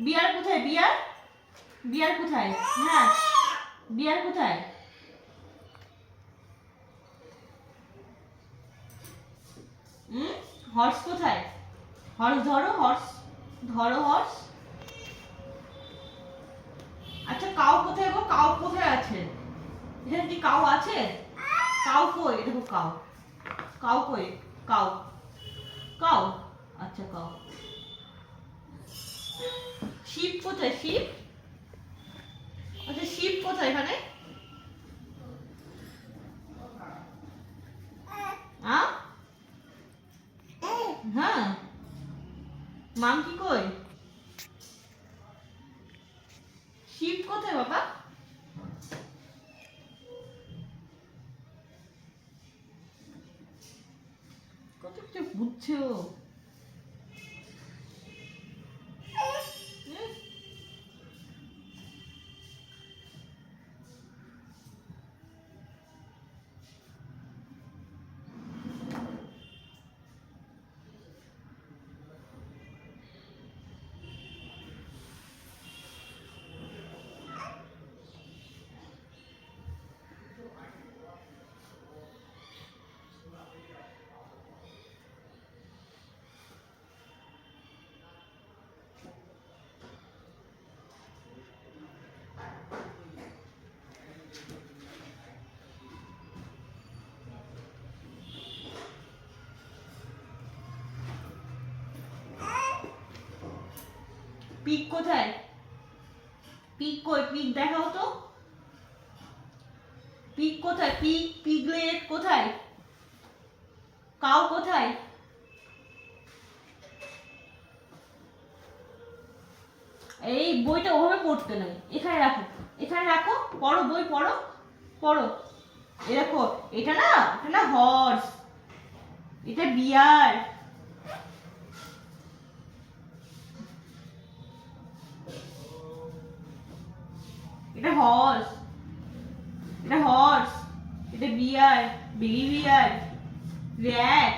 বিয়ার কোথায়? বিয়ার বিয়ার কোথায়? হ্যাঁ, বিয়ার কোথায়? হর্স কোথায়? হর্স ধরো, হর্স ধরো, হর্স। আচ্ছা কাউ কোথায় গো? কাউ কোথায় আছে? এখানে কি কাউ আছে? কাউ কই? দেখো কাউ, কাউ কই? কাউ, কাউ, আচ্ছা কাউ। শিপ কোথায়? শিপ, আচ্ছা শিপ কোথায় এখানে? হ্যাঁ, মাংকি কই? শিপ কোথায় বাবা? কত কিছু বুঝছে ও। পিক কোথায়? পিক কই? পিক দেখাও তো। পিক কোথায়? পিক, পিগলেট কোথায়? কাউ কোথায়? এই বইটা ওভাবে পড়তে নাই, এখানে রাখো, এখানে রাখো, পড়ো, বই পড়ো, পড়ো। এ দেখো, এটা না হর্স, এটা বিয়ার। এটা হর্স, এটা হর্স, এটা বিয়ার, বেবি বিয়ার, র্যাট।